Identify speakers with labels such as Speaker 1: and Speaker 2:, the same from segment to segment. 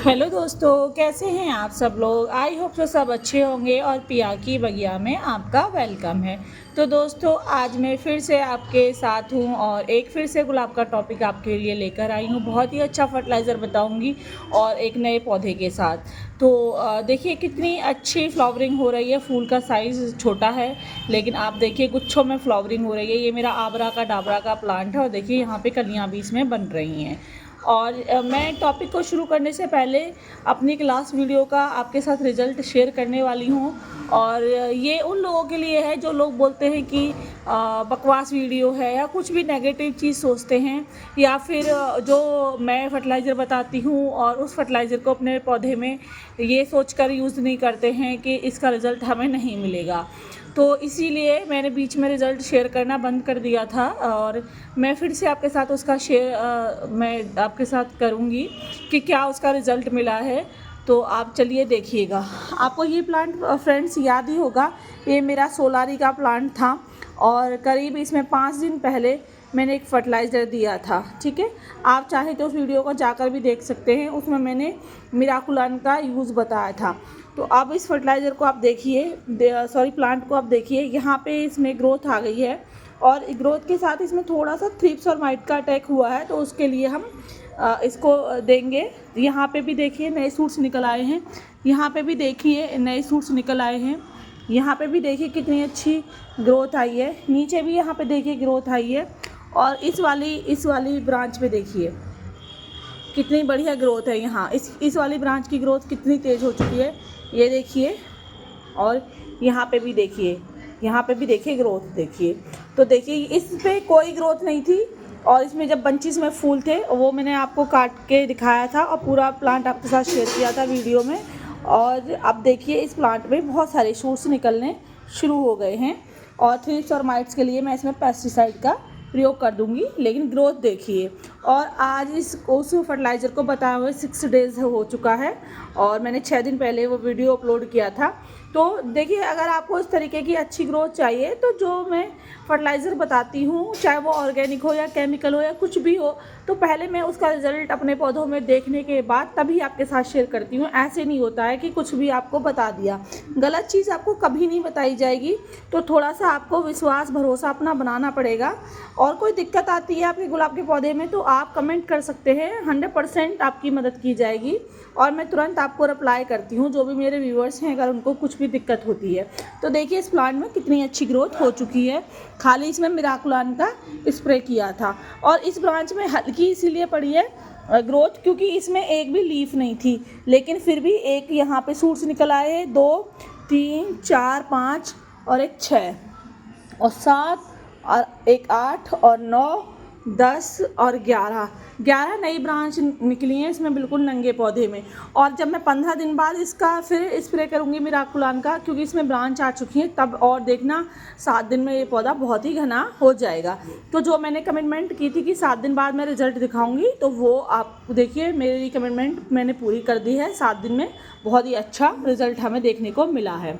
Speaker 1: Hello दोस्तों, कैसे हैं आप सब लोग। आई होप तो सब अच्छे होंगे और पिया की बगिया में आपका वेलकम है। तो दोस्तों, आज मैं फिर से आपके साथ हूँ और एक फिर से गुलाब का टॉपिक आपके लिए लेकर आई हूँ। बहुत ही अच्छा फर्टिलाइज़र बताऊँगी और एक नए पौधे के साथ। तो देखिए कितनी अच्छी फ्लावरिंग हो रही है। फूल का साइज़ छोटा है लेकिन आप देखिए गुच्छों में फ्लावरिंग हो रही है। ये मेरा आबरा का डाबरा का प्लांट है और देखिए यहाँ पे कलियाँ भी इसमें बन रही हैं। और मैं टॉपिक को शुरू करने से पहले अपनी क्लास वीडियो का आपके साथ रिज़ल्ट शेयर करने वाली हूँ। और ये उन लोगों के लिए है जो लोग बोलते हैं कि बकवास वीडियो है या कुछ भी नेगेटिव चीज़ सोचते हैं, या फिर जो मैं फर्टिलाइज़र बताती हूँ और उस फर्टिलाइज़र को अपने पौधे में ये सोचकर यूज़ नहीं करते हैं कि इसका रिज़ल्ट हमें नहीं मिलेगा। तो इसीलिए मैंने बीच में रिज़ल्ट शेयर करना बंद कर दिया था और मैं फिर से आपके साथ उसका शेयर मैं आपके साथ करूँगी कि क्या उसका रिज़ल्ट मिला है। तो आप चलिए देखिएगा। आपको ये प्लांट फ्रेंड्स याद ही होगा, ये मेरा सोलारी का प्लांट था और करीब इसमें 5 दिन पहले मैंने एक फर्टिलाइज़र दिया था। ठीक है, आप चाहे तो उस वीडियो को जाकर भी देख सकते हैं, उसमें मैंने मिराकुलान का यूज़ बताया था। तो अब इस फर्टिलाइज़र को आप देखिए, प्लांट को आप देखिए, यहाँ पे इसमें ग्रोथ आ गई है और ग्रोथ के साथ इसमें थोड़ा सा थ्रिप्स और माइट का अटैक हुआ है। तो उसके लिए हम इसको देंगे। यहाँ पे भी देखिए नए सूट्स निकल आए हैं, यहाँ पे भी देखिए नए सूट्स निकल आए हैं, यहाँ पे भी देखिए कितनी अच्छी ग्रोथ आई है, नीचे भी यहाँ पे देखिए ग्रोथ आई है और इस वाली ब्रांच पे देखिए कितनी बढ़िया ग्रोथ है। यहाँ इस वाली ब्रांच की ग्रोथ कितनी तेज़ हो चुकी है, ये देखिए। और यहाँ पे भी देखिए, यहाँ पे भी देखिए ग्रोथ देखिए। तो देखिए इस पे कोई ग्रोथ नहीं थी और इसमें जब बंचेस में फूल थे वो मैंने आपको काट के दिखाया था और पूरा प्लांट आपके साथ शेयर किया था वीडियो में। और अब देखिए इस प्लांट में बहुत सारे शूट्स निकलने शुरू हो गए हैं और थ्रिप्स और माइट्स के लिए मैं इसमें पेस्टिसाइड का प्रयोग कर दूंगी। लेकिन ग्रोथ देखिए। और आज उस फर्टिलाइज़र को बताए हुए 6 डेज़ हो चुका है और मैंने 6 दिन पहले वो वीडियो अपलोड किया था। तो देखिए, अगर आपको इस तरीके की अच्छी ग्रोथ चाहिए तो जो मैं फर्टिलाइज़र बताती हूँ, चाहे वो ऑर्गेनिक हो या केमिकल हो या कुछ भी हो, तो पहले मैं उसका रिज़ल्ट अपने पौधों में देखने के बाद तभी आपके साथ शेयर करती हूँ। ऐसे नहीं होता है कि कुछ भी आपको बता दिया, गलत चीज़ आपको कभी नहीं बताई जाएगी। तो थोड़ा सा आपको विश्वास भरोसा अपना बनाना पड़ेगा। और कोई दिक्कत आती है आपके गुलाब के पौधे में तो आप कमेंट कर सकते हैं, 100% आपकी मदद की जाएगी और मैं तुरंत आपको रिप्लाई करती हूँ, जो भी मेरे व्यूअर्स हैं अगर उनको कुछ भी दिक्कत होती है। तो देखिए इस प्लांट में कितनी अच्छी ग्रोथ हो चुकी है, खाली इसमें मिराकुलान का स्प्रे किया था। और इस ब्रांच में हल्की इसीलिए पड़ी है ग्रोथ क्योंकि इसमें एक भी लीफ नहीं थी, लेकिन फिर भी एक यहाँ पे सूट्स निकल आए हैं, 2 3 4 5 और एक 6 और 7 और एक 8 और 9 10 और 11 नई ब्रांच निकली हैं इसमें बिल्कुल नंगे पौधे में। और जब मैं 15 दिन बाद इसका फिर स्प्रे करूँगी मिराकुलान का, क्योंकि इसमें ब्रांच आ चुकी है, तब और देखना 7 दिन में ये पौधा बहुत ही घना हो जाएगा। तो जो मैंने कमिटमेंट की थी कि 7 दिन बाद मैं रिजल्ट दिखाऊंगी, तो वो आप देखिए मेरी कमिटमेंट मैंने पूरी कर दी है। 7 दिन में बहुत ही अच्छा रिजल्ट हमें देखने को मिला है।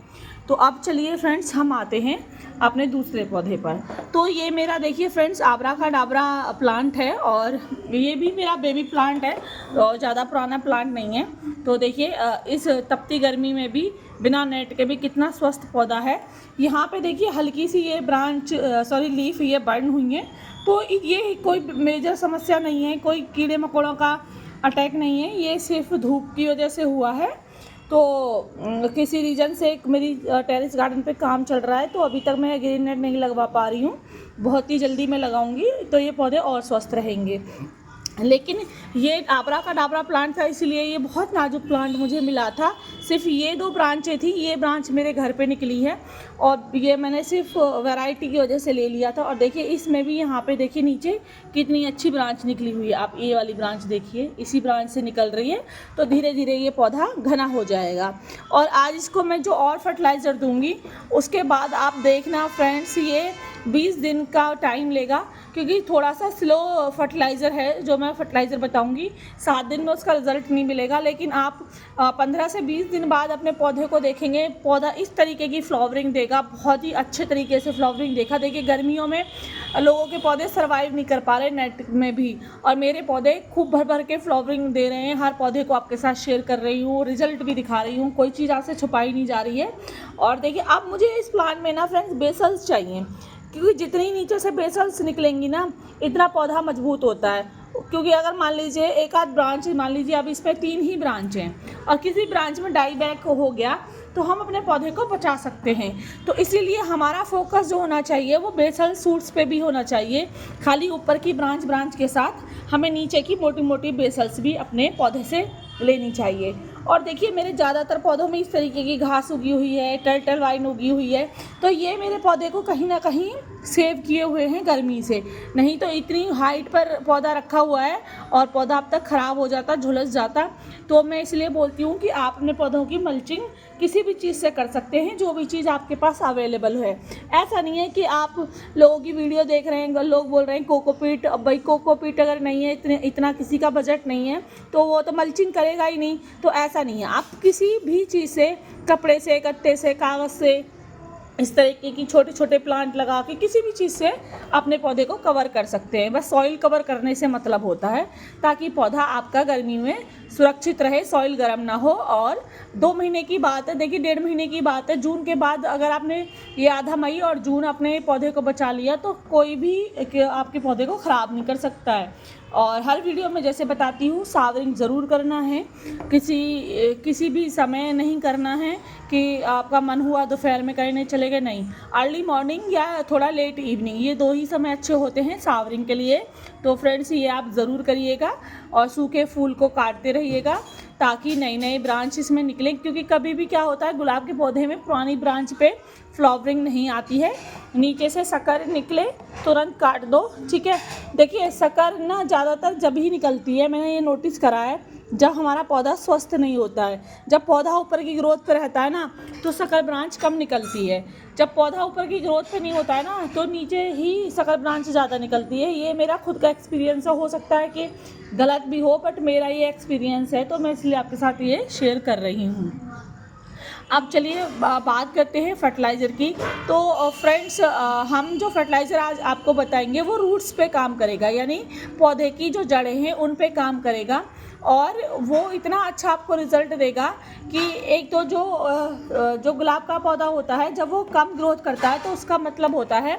Speaker 1: तो अब चलिए फ्रेंड्स, हम आते हैं अपने दूसरे पौधे पर। तो ये मेरा देखिए फ्रेंड्स आबरा का डाबरा प्लांट है और ये भी मेरा बेबी प्लांट है और ज़्यादा पुराना प्लांट नहीं है। तो देखिए इस तपती गर्मी में भी बिना नेट के भी कितना स्वस्थ पौधा है। यहाँ पे देखिए हल्की सी ये लीफ ये बर्न हुई है। तो ये कोई मेजर समस्या नहीं है, कोई कीड़े मकोड़ों का अटैक नहीं है, ये सिर्फ धूप की वजह से हुआ है। तो किसी रीज़न से मेरी टेरेस गार्डन पे काम चल रहा है तो अभी तक मैं ग्रीन नेट नहीं लगवा पा रही हूँ, बहुत ही जल्दी मैं लगाऊंगी तो ये पौधे और स्वस्थ रहेंगे। लेकिन ये आबरा का डाबरा प्लांट था, इसलिए ये बहुत नाजुक प्लांट मुझे मिला था। सिर्फ ये 2 ब्रांचें थी, ये ब्रांच मेरे घर पे निकली है और ये मैंने सिर्फ वैरायटी की वजह से ले लिया था। और देखिए इसमें भी यहाँ पे देखिए नीचे कितनी अच्छी ब्रांच निकली हुई है। आप ये वाली ब्रांच देखिए, इसी ब्रांच से निकल रही है। तो धीरे धीरे ये पौधा घना हो जाएगा। और आज इसको मैं जो और फर्टिलाइज़र दूँगी उसके बाद आप देखना फ्रेंड्स, ये 20 दिन का टाइम लेगा क्योंकि थोड़ा सा स्लो फर्टिलाइज़र है जो मैं मैं फर्टिलाइज़र बताऊंगी। 7 दिन में उसका रिजल्ट नहीं मिलेगा, लेकिन आप 15 से 20 दिन बाद अपने पौधे को देखेंगे, पौधा इस तरीके की फ्लावरिंग देगा, बहुत ही अच्छे तरीके से फ्लावरिंग देखा। देखिए गर्मियों में लोगों के पौधे सर्वाइव नहीं कर पा रहे नेट में भी, और मेरे पौधे खूब भर भर के फ्लावरिंग दे रहे हैं। हर पौधे को आपके साथ शेयर कर रही हूँ, रिजल्ट भी दिखा रही हूँ, कोई चीज़ आपसे छुपाई नहीं जा रही है। और देखिए अब मुझे इस प्लांट में ना फ्रेंड्स बेसल्स चाहिए, क्योंकि जितनी नीचे से बेसल्स निकलेंगी ना इतना पौधा मजबूत होता है। क्योंकि अगर मान लीजिए एक आध ब्रांच, मान लीजिए अब इस पर 3 ही ब्रांच हैं और किसी ब्रांच में डाई बैक हो गया तो हम अपने पौधे को बचा सकते हैं। तो इसीलिए हमारा फोकस जो होना चाहिए वो बेसल सूट्स पे भी होना चाहिए। खाली ऊपर की ब्रांच के साथ हमें नीचे की मोटी मोटी बेसल्स भी अपने पौधे से लेनी चाहिए। और देखिए मेरे ज़्यादातर पौधों में इस तरीके की घास उगी हुई है, टर्टल वाइन उगी हुई है, तो ये मेरे पौधे को कहीं ना कहीं सेव किए हुए हैं गर्मी से। नहीं तो इतनी हाइट पर पौधा रखा हुआ है और पौधा अब तक ख़राब हो जाता, झुलस जाता। तो मैं इसलिए बोलती हूँ कि आप अपने पौधों की मल्चिंग किसी भी चीज़ से कर सकते हैं, जो भी चीज़ आपके पास अवेलेबल है। ऐसा नहीं है कि आप लोगों की वीडियो देख रहे हैं, लोग बोल रहे हैं कोकोपीट, अब भाई कोकोपीट अगर नहीं है, इतना किसी का बजट नहीं है तो वो तो मल्चिंग करेगा ही नहीं। तो ऐसा नहीं है, आप किसी भी चीज़ से, कपड़े से, गत्ते से, कागज़ से, इस तरीके की छोटे छोटे प्लांट लगा के किसी भी चीज़ से अपने पौधे को कवर कर सकते हैं। बस सॉइल कवर करने से मतलब होता है, ताकि पौधा आपका गर्मी में सुरक्षित रहे, सॉइल गर्म ना हो। और 2 महीने की बात है, देखिए 1.5 महीने की बात है, जून के बाद अगर आपने ये आधा मई और जून अपने पौधे को बचा लिया तो कोई भी आपके पौधे को ख़राब नहीं कर सकता है। और हर वीडियो में जैसे बताती हूँ, सावरिंग ज़रूर करना है, किसी भी समय नहीं करना है कि आपका मन हुआ दोपहर में करने चले गए, नहीं। अर्ली मॉर्निंग या थोड़ा लेट इवनिंग, ये 2 ही समय अच्छे होते हैं सावरिंग के लिए। तो फ्रेंड्स ये आप ज़रूर करिएगा और सूखे फूल को काटते रहिएगा ताकि नई नई ब्रांच इसमें निकलें। क्योंकि कभी भी क्या होता है, गुलाब के पौधे में पुरानी ब्रांच पे फ्लावरिंग नहीं आती है, नीचे से शक्कर निकले तुरंत काट दो, ठीक है। देखिए शक्कर ना ज़्यादातर जब ही निकलती है, मैंने ये नोटिस करा है, जब हमारा पौधा स्वस्थ नहीं होता है। जब पौधा ऊपर की ग्रोथ पे रहता है ना तो शक्कर ब्रांच कम निकलती है, जब पौधा ऊपर की ग्रोथ पे नहीं होता है ना तो नीचे ही शक्कर ब्रांच ज़्यादा निकलती है। ये मेरा खुद का एक्सपीरियंस है, हो सकता है कि गलत भी हो, बट मेरा ये एक्सपीरियंस है, तो मैं इसलिए आपके साथ ये शेयर कर रही हूँ। अब चलिए बात करते हैं फर्टिलाइज़र की। तो फ्रेंड्स हम जो फर्टिलाइज़र आज आपको बताएंगे वो रूट्स पे काम करेगा, यानी पौधे की जो जड़ें हैं उन पे काम करेगा, और वो इतना अच्छा आपको रिज़ल्ट देगा कि एक तो जो गुलाब का पौधा होता है जब वो कम ग्रोथ करता है तो उसका मतलब होता है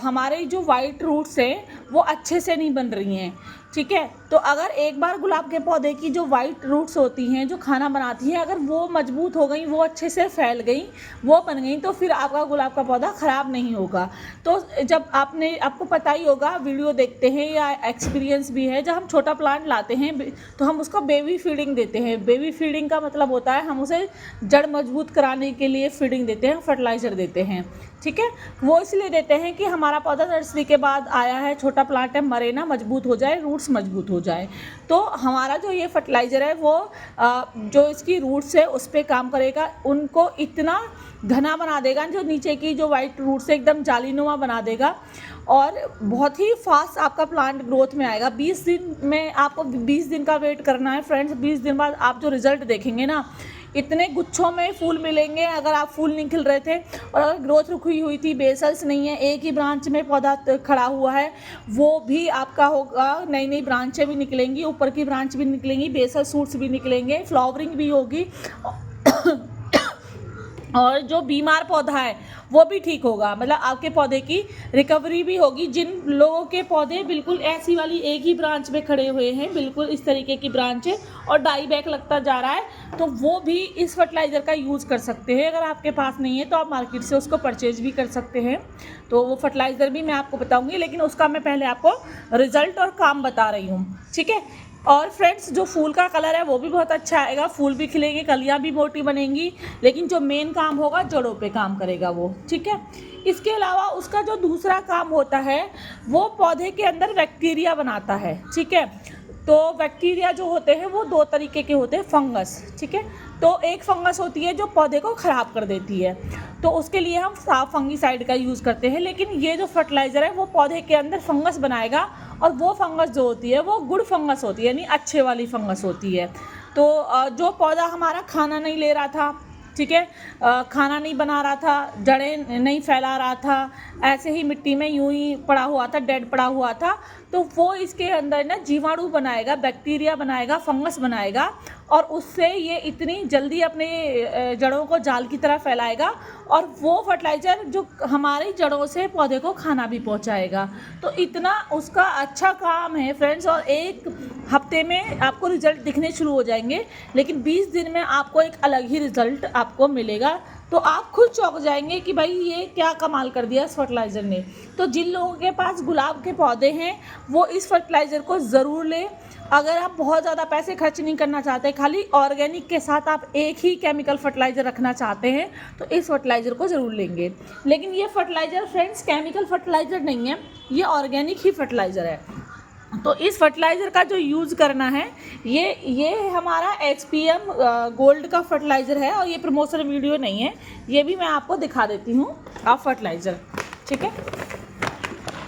Speaker 1: हमारे जो वाइट रूट्स हैं वो अच्छे से नहीं बन रही हैं, ठीक है। तो अगर एक बार गुलाब के पौधे की जो वाइट रूट्स होती हैं जो खाना बनाती हैं, अगर वो मजबूत हो गई, वो अच्छे से फैल गई, वो बन गई, तो फिर आपका गुलाब का पौधा ख़राब नहीं होगा। तो जब आपको पता ही होगा, वीडियो देखते हैं या एक्सपीरियंस भी है, जब हम छोटा प्लांट लाते हैं तो हम उसको बेबी फीडिंग देते हैं। बेबी फीडिंग का मतलब होता है हम उसे जड़ मजबूत कराने के लिए फीडिंग देते हैं, फर्टिलाइज़र देते हैं, ठीक है। वो इसलिए देते हैं कि हमारा पौधा नर्सरी के बाद आया है, छोटा प्लांट है, मरे ना, मजबूत हो जाए, रूट्स मजबूत हो जाए। तो हमारा जो ये फर्टिलाइज़र है वो जो इसकी रूट्स है उस पर काम करेगा, उनको इतना घना बना देगा, जो नीचे की जो वाइट रूट्स है एकदम जालीनुमा बना देगा, और बहुत ही फास्ट आपका प्लांट ग्रोथ में आएगा। 20 दिन में, आपको 20 दिन का वेट करना है फ्रेंड्स। 20 दिन बाद आप जो रिज़ल्ट देखेंगे ना, इतने गुच्छों में फूल मिलेंगे। अगर आप फूल नहीं खिल रहे थे और अगर ग्रोथ रुकी हुई थी, बेसल्स नहीं है, एक ही ब्रांच में पौधा खड़ा हुआ है, वो भी आपका होगा। नई नई ब्रांचें भी निकलेंगी, ऊपर की ब्रांच भी निकलेंगी, बेसल सूट्स भी निकलेंगे, फ्लावरिंग भी होगी और जो बीमार पौधा है वो भी ठीक होगा, मतलब आपके पौधे की रिकवरी भी होगी। जिन लोगों के पौधे बिल्कुल ऐसी वाली एक ही ब्रांच में खड़े हुए हैं, बिल्कुल इस तरीके की ब्रांच है और डाई बैक लगता जा रहा है, तो वो भी इस फर्टिलाइज़र का यूज़ कर सकते हैं। अगर आपके पास नहीं है तो आप मार्केट से उसको परचेज भी कर सकते हैं। तो वो फर्टिलाइज़र भी मैं आपको बताऊँगी, लेकिन उसका मैं पहले आपको रिज़ल्ट और काम बता रही हूँ, ठीक है। और फ्रेंड्स जो फूल का कलर है वो भी बहुत अच्छा आएगा, फूल भी खिलेंगे, कलियाँ भी मोटी बनेंगी, लेकिन जो मेन काम होगा जड़ों पे काम करेगा वो, ठीक है। इसके अलावा उसका जो दूसरा काम होता है वो पौधे के अंदर बैक्टीरिया बनाता है, ठीक है। तो बैक्टीरिया जो होते हैं वो दो तरीके के होते हैं, फंगस, ठीक है। तो एक फंगस होती है जो पौधे को ख़राब कर देती है, तो उसके लिए हम साफ फंगीसाइड का यूज़ करते हैं। लेकिन ये जो फर्टिलाइज़र है वो पौधे के अंदर फंगस बनाएगा, और वो फंगस जो होती है वो गुड फंगस होती है, यानी अच्छे वाली फंगस होती है। तो जो पौधा हमारा खाना नहीं ले रहा था, ठीक है, खाना नहीं बना रहा था, जड़ें नहीं फैला रहा था, ऐसे ही मिट्टी में यूं ही पड़ा हुआ था, डेड पड़ा हुआ था, तो वो इसके अंदर ना जीवाणु बनाएगा, बैक्टीरिया बनाएगा, फंगस बनाएगा, और उससे ये इतनी जल्दी अपने जड़ों को जाल की तरह फैलाएगा, और वो फर्टिलाइज़र जो हमारी जड़ों से पौधे को खाना भी पहुंचाएगा। तो इतना उसका अच्छा काम है फ्रेंड्स, और एक हफ्ते में आपको रिज़ल्ट दिखने शुरू हो जाएंगे, लेकिन 20 दिन में आपको एक अलग ही रिज़ल्ट आपको मिलेगा। तो आप खुद चौंक जाएंगे कि भाई ये क्या कमाल कर दिया इस फर्टिलाइज़र ने। तो जिन लोगों के पास गुलाब के पौधे हैं वो इस फर्टिलाइज़र को ज़रूर लें। अगर आप बहुत ज़्यादा पैसे खर्च नहीं करना चाहते, खाली ऑर्गेनिक के साथ आप एक ही केमिकल फर्टिलाइज़र रखना चाहते हैं, तो इस फर्टिलाइज़र को ज़रूर लेंगे। लेकिन ये फर्टिलाइज़र फ्रेंड्स केमिकल फर्टिलाइज़र नहीं है, ये ऑर्गेनिक ही फर्टिलाइज़र है। तो इस फर्टिलाइज़र का जो यूज़ करना है, ये हमारा HPM गोल्ड का फर्टिलाइज़र है, और ये प्रमोशन वीडियो नहीं है, ये भी मैं आपको दिखा देती हूँ आप फर्टिलाइज़र, ठीक है।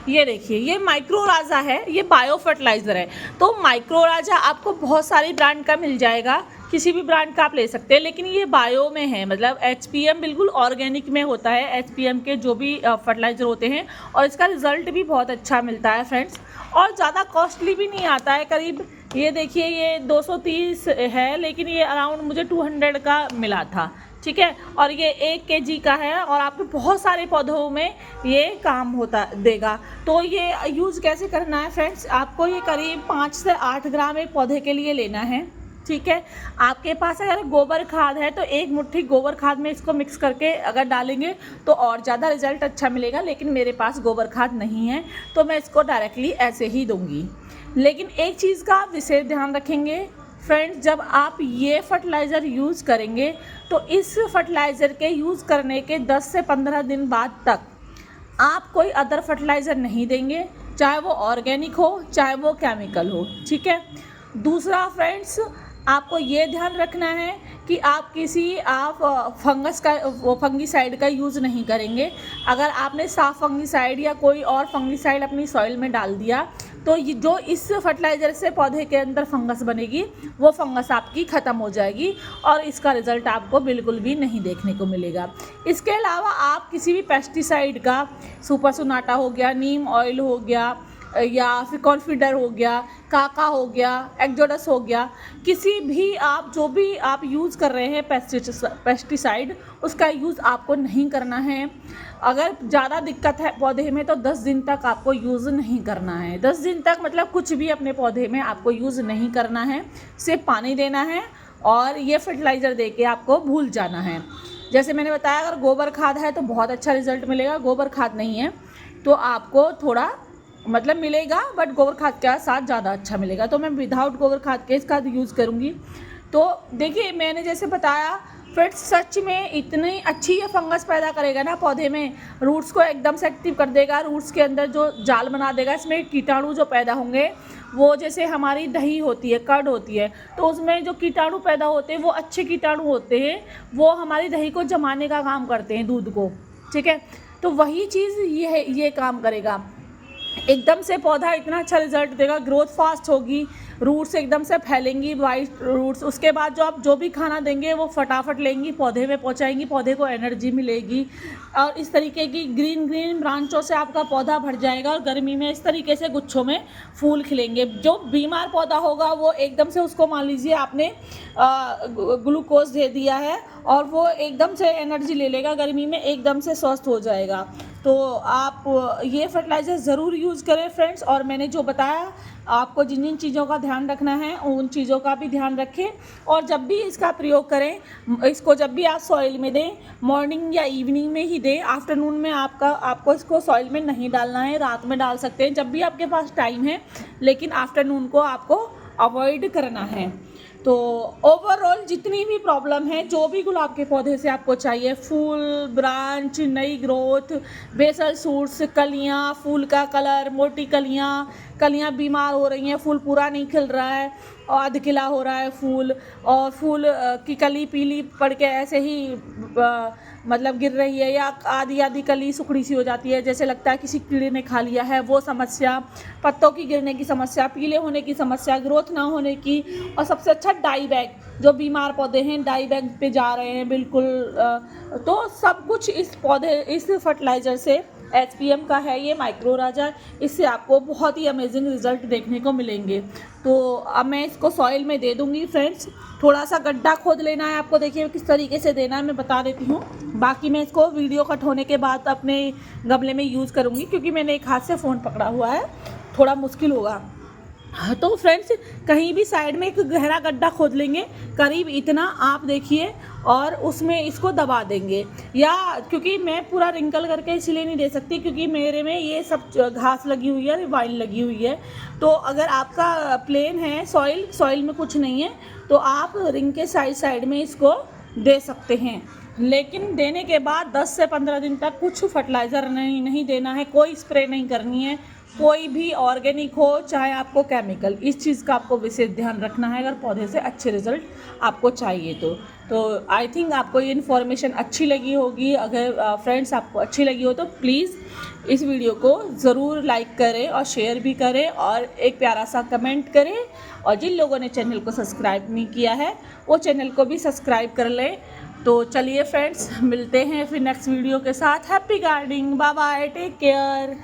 Speaker 1: ये देखिए, ये माइक्रो राजा है, ये बायो फर्टिलाइज़र है। तो माइक्रो राजा आपको बहुत सारी ब्रांड का मिल जाएगा, किसी भी ब्रांड का आप ले सकते हैं, लेकिन ये बायो में है, मतलब HPM बिल्कुल ऑर्गेनिक में होता है, HPM के जो भी फर्टिलाइज़र होते हैं, और इसका रिज़ल्ट भी बहुत अच्छा मिलता है फ्रेंड्स, और ज़्यादा कॉस्टली भी नहीं आता है। करीब ये देखिए, ये 230 है, लेकिन ये अराउंड मुझे 200 का मिला था, ठीक है, और ये 1 kg का है, और आपके बहुत सारे पौधों में ये काम होता देगा। तो ये यूज़ कैसे करना है फ्रेंड्स, आपको ये करीब 5 से 8 ग्राम एक पौधे के लिए लेना है, ठीक है। आपके पास अगर गोबर खाद है तो 1 मुट्ठी गोबर खाद में इसको मिक्स करके अगर डालेंगे तो और ज़्यादा रिजल्ट अच्छा मिलेगा, लेकिन मेरे पास गोबर खाद नहीं है तो मैं इसको डायरेक्टली ऐसे ही दूंगी। लेकिन एक चीज़ का आप विशेष ध्यान रखेंगे फ्रेंड्स, जब आप ये फर्टिलाइज़र यूज़ करेंगे तो इस फर्टिलाइज़र के यूज़ करने के 10 से 15 दिन बाद तक आप कोई अदर फर्टिलाइज़र नहीं देंगे, चाहे वो ऑर्गेनिक हो चाहे वो केमिकल हो, ठीक है। दूसरा फ्रेंड्स, आपको ये ध्यान रखना है कि आप फंगस का वो फंगीसाइड का यूज़ नहीं करेंगे। अगर आपने साफ फंगीसाइड या कोई और फंगीसाइड अपनी सॉइल में डाल दिया तो ये जो इस फर्टिलाइज़र से पौधे के अंदर फंगस बनेगी वो फंगस आपकी ख़त्म हो जाएगी, और इसका रिज़ल्ट आपको बिल्कुल भी नहीं देखने को मिलेगा। इसके अलावा आप किसी भी पेस्टिसाइड का, सुपर सोनाटा हो गया, नीम ऑयल हो गया, या फिर कॉन्फिडर हो गया, काका हो गया, एक्जोडस हो गया, किसी भी आप जो भी आप यूज़ कर रहे हैं पेस्टिसाइड, उसका यूज़ आपको नहीं करना है। अगर ज़्यादा दिक्कत है पौधे में तो 10 दिन तक आपको यूज़ नहीं करना है। 10 दिन तक मतलब कुछ भी अपने पौधे में आपको यूज़ नहीं करना है, सिर्फ पानी देना है और ये फर्टिलाइज़र दे के आपको भूल जाना है। जैसे मैंने बताया, अगर गोबर खाद है तो बहुत अच्छा रिजल्ट मिलेगा, गोबर खाद नहीं है तो आपको थोड़ा मतलब मिलेगा, बट गोबर खाद के साथ ज़्यादा अच्छा मिलेगा। तो मैं विदाउट गोबर खाद के इसका यूज़ करूँगी। तो देखिए, मैंने जैसे बताया फिर सच में इतनी अच्छी ये फंगस पैदा करेगा ना पौधे में, रूट्स को एकदम से एक्टिव कर देगा, रूट्स के अंदर जो जाल बना देगा। इसमें कीटाणु जो पैदा होंगे वो जैसे हमारी दही होती है, कर्ड होती है, तो उसमें जो कीटाणु पैदा होते हैं वो अच्छे कीटाणु होते हैं, वो हमारी दही को जमाने का काम करते हैं, दूध को, ठीक है। तो वही चीज़ ये काम करेगा। एकदम से पौधा इतना अच्छा रिजल्ट देगा, ग्रोथ फास्ट होगी, रूट्स एकदम से फैलेंगी, वाइट रूट्स। उसके बाद जो आप जो भी खाना देंगे वो फटाफट लेंगी, पौधे में पहुंचाएंगी, पौधे को एनर्जी मिलेगी, और इस तरीके की ग्रीन ग्रीन ब्रांचों से आपका पौधा भर जाएगा, और गर्मी में इस तरीके से गुच्छों में फूल खिलेंगे। जो बीमार पौधा होगा वो एकदम से, उसको मान लीजिए आपने ग्लूकोज दे दिया है और वो एकदम से एनर्जी ले लेगा, गर्मी में एकदम से स्वस्थ हो जाएगा। तो आप ये फर्टिलाइज़र ज़रूर यूज़ करें फ्रेंड्स। और मैंने जो बताया आपको जिन जिन चीज़ों का ध्यान रखना है उन चीज़ों का भी ध्यान रखें, और जब भी इसका प्रयोग करें, इसको जब भी आप सॉइल में दें, मॉर्निंग या इवनिंग में ही दें। आफ्टरनून में आपको इसको सॉइल में नहीं डालना है, रात में डाल सकते हैं जब भी आपके पास टाइम है, लेकिन आफ्टरनून को आपको अवॉइड करना है। तो ओवरऑल जितनी भी प्रॉब्लम है, जो भी गुलाब के पौधे से आपको चाहिए, फूल, ब्रांच, नई ग्रोथ, बेसल सूट्स, कलियाँ, फूल का कलर, मोटी कलियाँ, कलियाँ बीमार हो रही हैं, फूल पूरा नहीं खिल रहा है और आध खिला हो रहा है फूल, और फूल की कली पीली पड़ के ऐसे ही मतलब गिर रही है, या आधी आधी कली सुखड़ी सी हो जाती है, जैसे लगता है किसी कीड़े ने खा लिया है, वो समस्या, पत्तों की गिरने की समस्या, पीले होने की समस्या, ग्रोथ ना होने की, और सबसे अच्छा डाई बैग, जो बीमार पौधे हैं डाई बैग पे जा रहे हैं बिल्कुल, तो सब कुछ इस फर्टिलाइज़र से एचपीएम का है ये माइक्रो राजा, इससे आपको बहुत ही अमेजिंग रिजल्ट देखने को मिलेंगे। तो अब मैं इसको सॉइल में दे दूंगी फ्रेंड्स। थोड़ा सा गड्ढा खोद लेना है आपको, देखिए किस तरीके से देना है मैं बता देती हूँ। बाकी मैं इसको वीडियो कट होने के बाद अपने गमले में यूज़ करूँगी, क्योंकि मैंने एक हाथ से फ़ोन पकड़ा हुआ है, थोड़ा मुश्किल होगा। तो फ्रेंड्स कहीं भी साइड में एक गहरा गड्ढा खोद लेंगे, करीब इतना आप देखिए, और उसमें इसको दबा देंगे। या क्योंकि मैं पूरा रिंकल करके इसलिए नहीं दे सकती, क्योंकि मेरे में ये सब घास लगी हुई है, वाइन लगी हुई है। तो अगर आपका प्लेन है, सॉइल में कुछ नहीं है, तो आप रिंग के साइड में इसको दे सकते हैं। लेकिन देने के बाद 10 से 15 दिन तक कुछ फर्टिलाइज़र नहीं देना है, कोई स्प्रे नहीं करनी है, कोई भी ऑर्गेनिक हो चाहे आपको केमिकल, इस चीज़ का आपको विशेष ध्यान रखना है अगर पौधे से अच्छे रिजल्ट आपको चाहिए तो आई थिंक आपको ये इन्फॉर्मेशन अच्छी लगी होगी। अगर फ्रेंड्स आपको अच्छी लगी हो तो प्लीज़ इस वीडियो को ज़रूर लाइक करें और शेयर भी करें, और एक प्यारा सा कमेंट करें, और जिन लोगों ने चैनल को सब्सक्राइब नहीं किया है वो चैनल को भी सब्सक्राइब कर लें। तो चलिए फ्रेंड्स, मिलते हैं फिर नेक्स्ट वीडियो के साथ। Happy gardening, bye bye, take care.